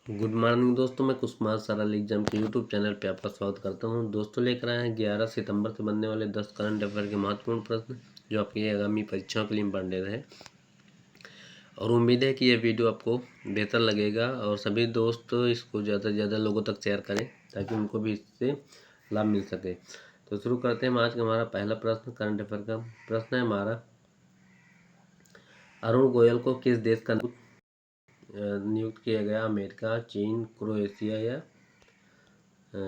Good morning दोस्तों, मैं कुसुमार सरल एग्जाम के यूट्यूब चैनल पे आपका स्वागत करता हूं। दोस्तों लेकर आए हैं 11 सितंबर से बनने वाले 10 करंट अफेयर के महत्वपूर्ण प्रश्न जो आपकी आगामी परीक्षाओं के लिए इम्पॉर्टेंट है। और उम्मीद है कि यह वीडियो आपको बेहतर लगेगा और सभी दोस्त इसको ज़्यादा से ज़्यादा लोगों तक शेयर करें ताकि उनको भी इससे लाभ मिल सके। तो शुरू करते हैं आज का हमारा पहला प्रश्न। करंट अफेयर का प्रश्न है हमारा, अरुण गोयल को किस देश का नियुक्त किया गया? अमेरिका, चीन, क्रोएशिया या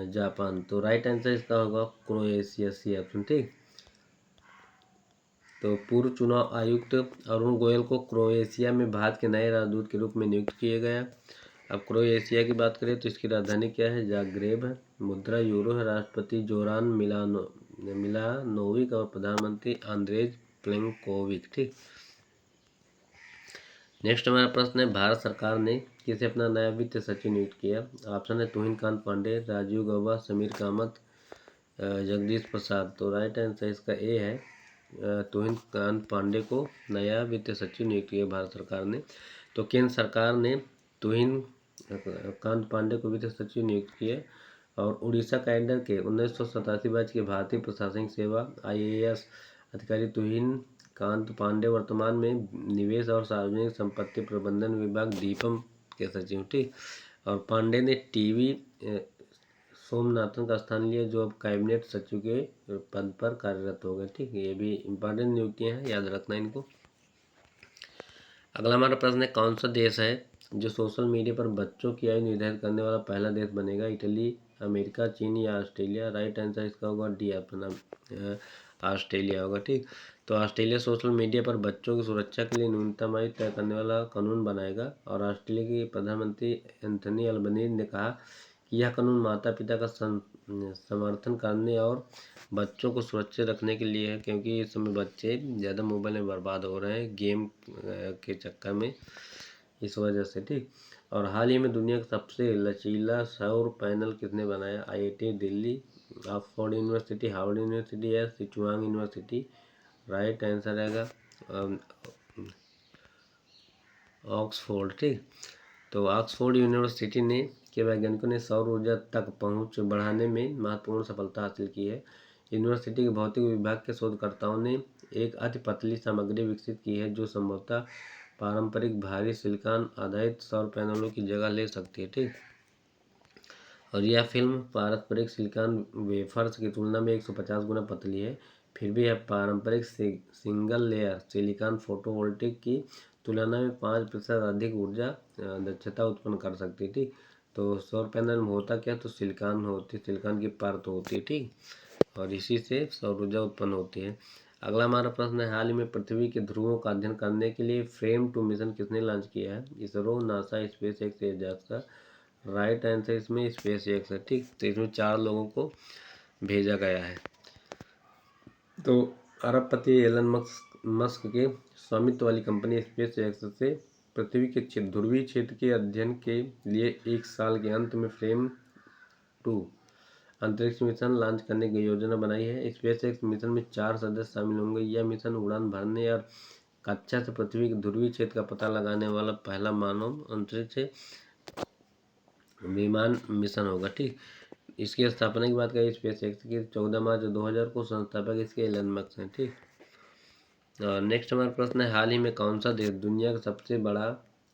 जापान? तो राइट आंसर इसका होगा क्रोएशिया, सी ऑप्शन। ठीक, तो पूर्व चुनाव आयुक्त अरुण गोयल को क्रोएशिया में भारत के नए राजदूत के रूप में नियुक्त किया गया। अब क्रोएशिया की बात करें तो इसकी राजधानी क्या है? जाग्रेब है। मुद्रा यूरो है। राष्ट्रपति जोरान मिलानोविक और प्रधानमंत्री आंद्रेज प्लेनकोविक। ठीक, नेक्स्ट हमारा प्रश्न है, भारत सरकार ने किसे अपना नया वित्त सचिव नियुक्त किया? ऑप्शन है तुहिन कांत पांडे, राजीव गौबा, समीर कामत, जगदीश प्रसाद। तो राइट आंसर इसका ए है, तुहिन कांत पांडे को नया वित्त सचिव नियुक्त किया भारत सरकार ने। तो केंद्र सरकार ने तुहिन कांत पांडे को वित्त सचिव नियुक्त किया और उड़ीसा कैडर के 1987 बैच के भारतीय प्रशासनिक सेवा IAS अधिकारी तुहिन कांत पांडे वर्तमान में निवेश और सार्वजनिक संपत्ति प्रबंधन विभाग DIPAM के सचिव। ठीक, और पांडे ने टीवी सोमनाथन का स्थान लिया जो अब कैबिनेट सचिव के पद पर कार्यरत हो गए। ठीक, ये भी इंपॉर्टेंट नियुक्तियां हैं, याद रखना इनको। अगला हमारा प्रश्न है, कौन सा देश है जो सोशल मीडिया पर बच्चों की आयु निर्धारित करने वाला पहला देश बनेगा? इटली, अमेरिका, चीन या ऑस्ट्रेलिया? राइट आंसर इसका होगा डी ऑप्शन, ऑस्ट्रेलिया होगा। ठीक, तो ऑस्ट्रेलिया सोशल मीडिया पर बच्चों की सुरक्षा के लिए न्यूनतम आयु तय करने वाला कानून बनाएगा और ऑस्ट्रेलिया के प्रधानमंत्री एंथनी अल्बनीज ने कहा कि यह कानून माता पिता का समर्थन करने और बच्चों को सुरक्षित रखने के लिए है, क्योंकि इस समय बच्चे ज़्यादा मोबाइल में बर्बाद हो रहे हैं गेम के चक्कर में, इस वजह से। ठीक, और हाल ही में दुनिया का सबसे लचीला सौर पैनल किसने बनाया? IIT Delhi, Oxford university, Harvard university या सिचुआंग यूनिवर्सिटी? राइट आंसर रहेगा ऑक्सफोर्ड। ठीक, तो ऑक्सफोर्ड यूनिवर्सिटी ने के वैज्ञानिकों ने सौर ऊर्जा तक पहुंच बढ़ाने में महत्वपूर्ण सफलता हासिल की है। यूनिवर्सिटी के भौतिक विभाग के शोधकर्ताओं ने एक अति पतली सामग्री विकसित की है जो संभवतः पारंपरिक भारी सिलिकॉन आधारित सौर पैनलों की जगह ले सकती है। ठीक, और यह फिल्म पारंपरिक सिलिकॉन वेफर्स की तुलना में 150 गुना पतली है, फिर भी यह पारंपरिक सिंगल लेयर सिलिकॉन फोटोवोल्टिक की तुलना में 5% अधिक ऊर्जा दक्षता उत्पन्न कर सकती थी। तो सौर पैनल में होता क्या? तो सिलिकॉन होती, सिलिकॉन की परत होती है। ठीक, और इसी से सौर ऊर्जा उत्पन्न होती है। अगला हमारा प्रश्न है, हाल ही में पृथ्वी के ध्रुवों का अध्ययन करने के लिए फ्रेम 2 मिशन किसने लॉन्च किया है? इसरो, नासा, स्पेस एक्स या जाक्सा? राइट आंसर इसमें स्पेस एक्स है। ठीक, तो इसमें 4 लोगों को भेजा गया है। तो अरबपति एलन मस्क के स्वामित्व वाली कंपनी स्पेस एक्स से पृथ्वी के ध्रुवीय क्षेत्र के अध्ययन के लिए 1 साल के अंत में फ्रेम 2 अंतरिक्ष मिशन लॉन्च करने की योजना बनाई है। स्पेस एक्स मिशन में 4 सदस्य शामिल होंगे। यह मिशन उड़ान भरने और कक्षा से पृथ्वी के ध्रुवीय क्षेत्र का पता लगाने वाला पहला मानव अंतरिक्ष विमान मिशन होगा। ठीक, इसकी स्थापना की बात करें स्पेस एक्स की 14 मार्च 2000 को संस्थापक इसके एलन मस्क हैं। ठीक, नेक्स्ट हमारा प्रश्न है, हाल ही में कौन सा देश दुनिया का सबसे बड़ा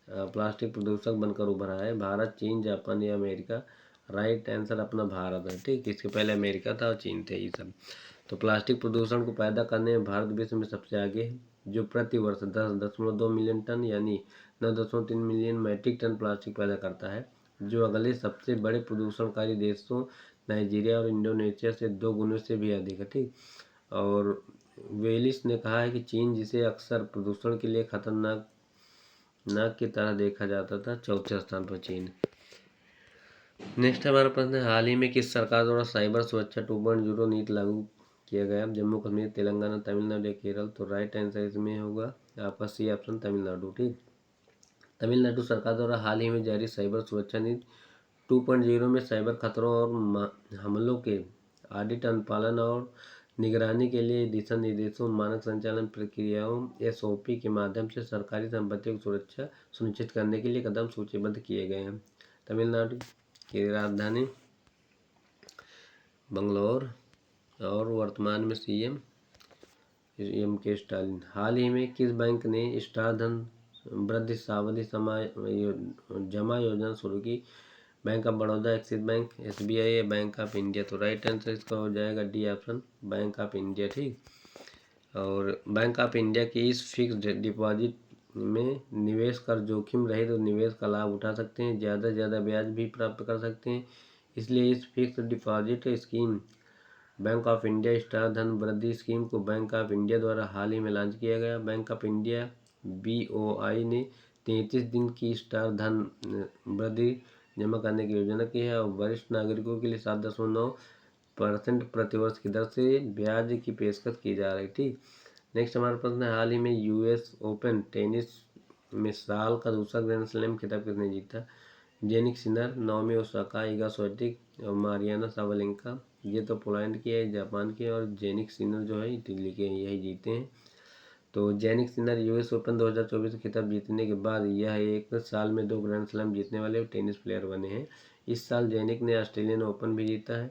प्लास्टिक प्रदूषक बनकर उभरा है? भारत, चीन, जापान या अमेरिका? राइट आंसर अपना भारत है। ठीक, इसके पहले अमेरिका था और चीन थे ये सब। तो प्लास्टिक प्रदूषण को पैदा करने में भारत विश्व में सबसे आगे है, जो प्रति वर्ष 10.2 मिलियन टन यानी 9.3 मिलियन मैट्रिक टन प्लास्टिक पैदा करता है, जो अगले सबसे बड़े प्रदूषणकारी देशों नाइजीरिया और इंडोनेशिया से 2 गुने से भी अधिक है। ठीक, और वेलिस ने कहा है कि चीन, जिसे अक्सर प्रदूषण के लिए खतरनाक नाक की तरह देखा जाता था, चौथे स्थान पर चीन। नेक्स्ट हमारा प्रश्न है, हाल ही में किस सरकार द्वारा साइबर सुरक्षा 2.0 नीति लागू किया गया? जम्मू कश्मीर, तेलंगाना, तमिलनाडु या केरल? तो राइट आंसर इसमें होगा आपका सी ऑप्शन, तमिलनाडु। ठीक, तमिलनाडु सरकार द्वारा हाल ही में जारी साइबर सुरक्षा नीति 2.0 में साइबर खतरों और हमलों के ऑडिट, अनुपालन और निगरानी के लिए दिशा निर्देशों, मानक संचालन प्रक्रियाओं SOP के माध्यम से सरकारी संपत्तियों की सुरक्षा सुनिश्चित करने के लिए कदम सूचीबद्ध किए गए हैं। तमिलनाडु की राजधानी बंगलौर और वर्तमान में सीएम के स्टालिन। हाल ही में किस बैंक ने स्टार धन वृद्धि सावधि जमा योजना शुरू की? Bank of Baroda, axis bank, SBI या बैंक ऑफ इंडिया? तो राइट आंसर इसका हो जाएगा D option, bank of India. ठीक, और बैंक ऑफ इंडिया की इस फिक्स्ड डिपॉजिट में निवेश कर जोखिम रहित तो निवेश का लाभ उठा सकते हैं, ज़्यादा से ज़्यादा ब्याज भी प्राप्त कर सकते हैं। इसलिए इस fixed deposit scheme bank of India star धन वृद्धि स्कीम को बैंक ऑफ इंडिया द्वारा हाल ही में लॉन्च किया गया। बैंक ऑफ इंडिया BOI ने 33 दिन की स्टार धन वृद्धि जमा करने की योजना की है और वरिष्ठ नागरिकों के लिए 7.9% प्रतिवर्ष की दर से ब्याज की पेशकश की जा रही थी। नेक्स्ट हमारे प्रश्न है, हाल ही में US ओपन टेनिस में साल का दूसरा ग्रैंड स्लैम खिताब किसने जीता? Jannik Sinner, Naomi Osaka, Iga Swiatek और मारियाना सावलेंका। ये तो पोलैंड की है, जापान की है, और जेनिक सिनर जो है इटली के, यही जीते हैं। तो जेनिक सिनर US ओपन 2024 खिताब जीतने के बाद यह एक साल में 2 ग्रैंड स्लैम जीतने वाले टेनिस प्लेयर बने हैं। इस साल जेनिक ने ऑस्ट्रेलियन ओपन भी जीता है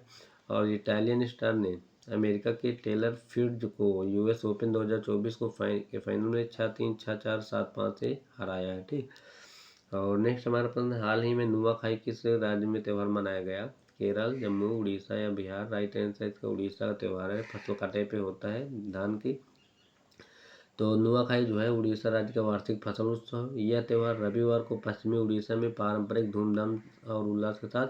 और इटालियन स्टार ने अमेरिका के टेलर फ्रिट्ज को US ओपन 2024 को फाइनल में 6-3, 6-4, 7-5 से हराया है। ठीक, और नेक्स्ट हमारा प्रश्न, हाल ही में नुआखाई किस राज्य में त्यौहार मनाया गया? केरल, जम्मू, उड़ीसा या बिहार? राइट आंसर इसका उड़ीसा का त्यौहार है, फसल काटे पे होता है धान की। तो नुआखाई जो है उड़ीसा राज्य का वार्षिक फसल उत्सव। यह त्यौहार रविवार को पश्चिमी उड़ीसा में पारंपरिक धूमधाम और उल्लास के साथ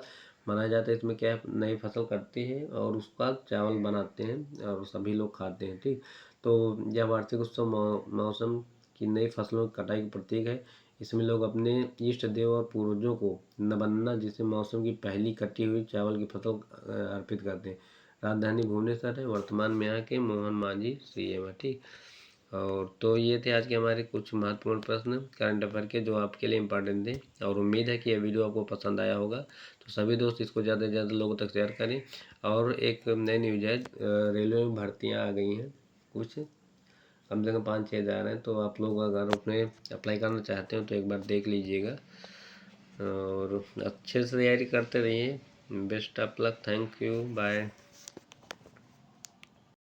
मनाया जाता है। इसमें क्या है, नई फसल कटती है और उसका चावल बनाते हैं और सभी लोग खाते हैं। ठीक, तो यह वार्षिक उत्सव मौसम की नई फसलों की कटाई का प्रतीक है। इसमें लोग अपने इष्ट देव और पूर्वजों को नबन्ना, जिसे मौसम की पहली कटी हुई चावल की फसल अर्पित करते हैं। राजधानी भुवनेश्वर है, वर्तमान में यहाँ के मोहन मांझी CM है। ठीक, और तो ये थे आज के हमारे कुछ महत्वपूर्ण प्रश्न करंट अफेयर के जो आपके लिए इम्पोर्टेंट थे, और उम्मीद है कि यह वीडियो आपको पसंद आया होगा। तो सभी दोस्त इसको ज़्यादा से ज़्यादा लोगों तक शेयर करें। और एक नई न्यूज़ है, रेलवे में भर्तियाँ आ गई हैं, कुछ कम से कम 5-6 हज़ार हैं। तो आप लोग अगर उसमें अप्लाई करना चाहते हो तो एक बार देख लीजिएगा और अच्छे से तैयारी करते रहिए। Best of luck, thank you, bye.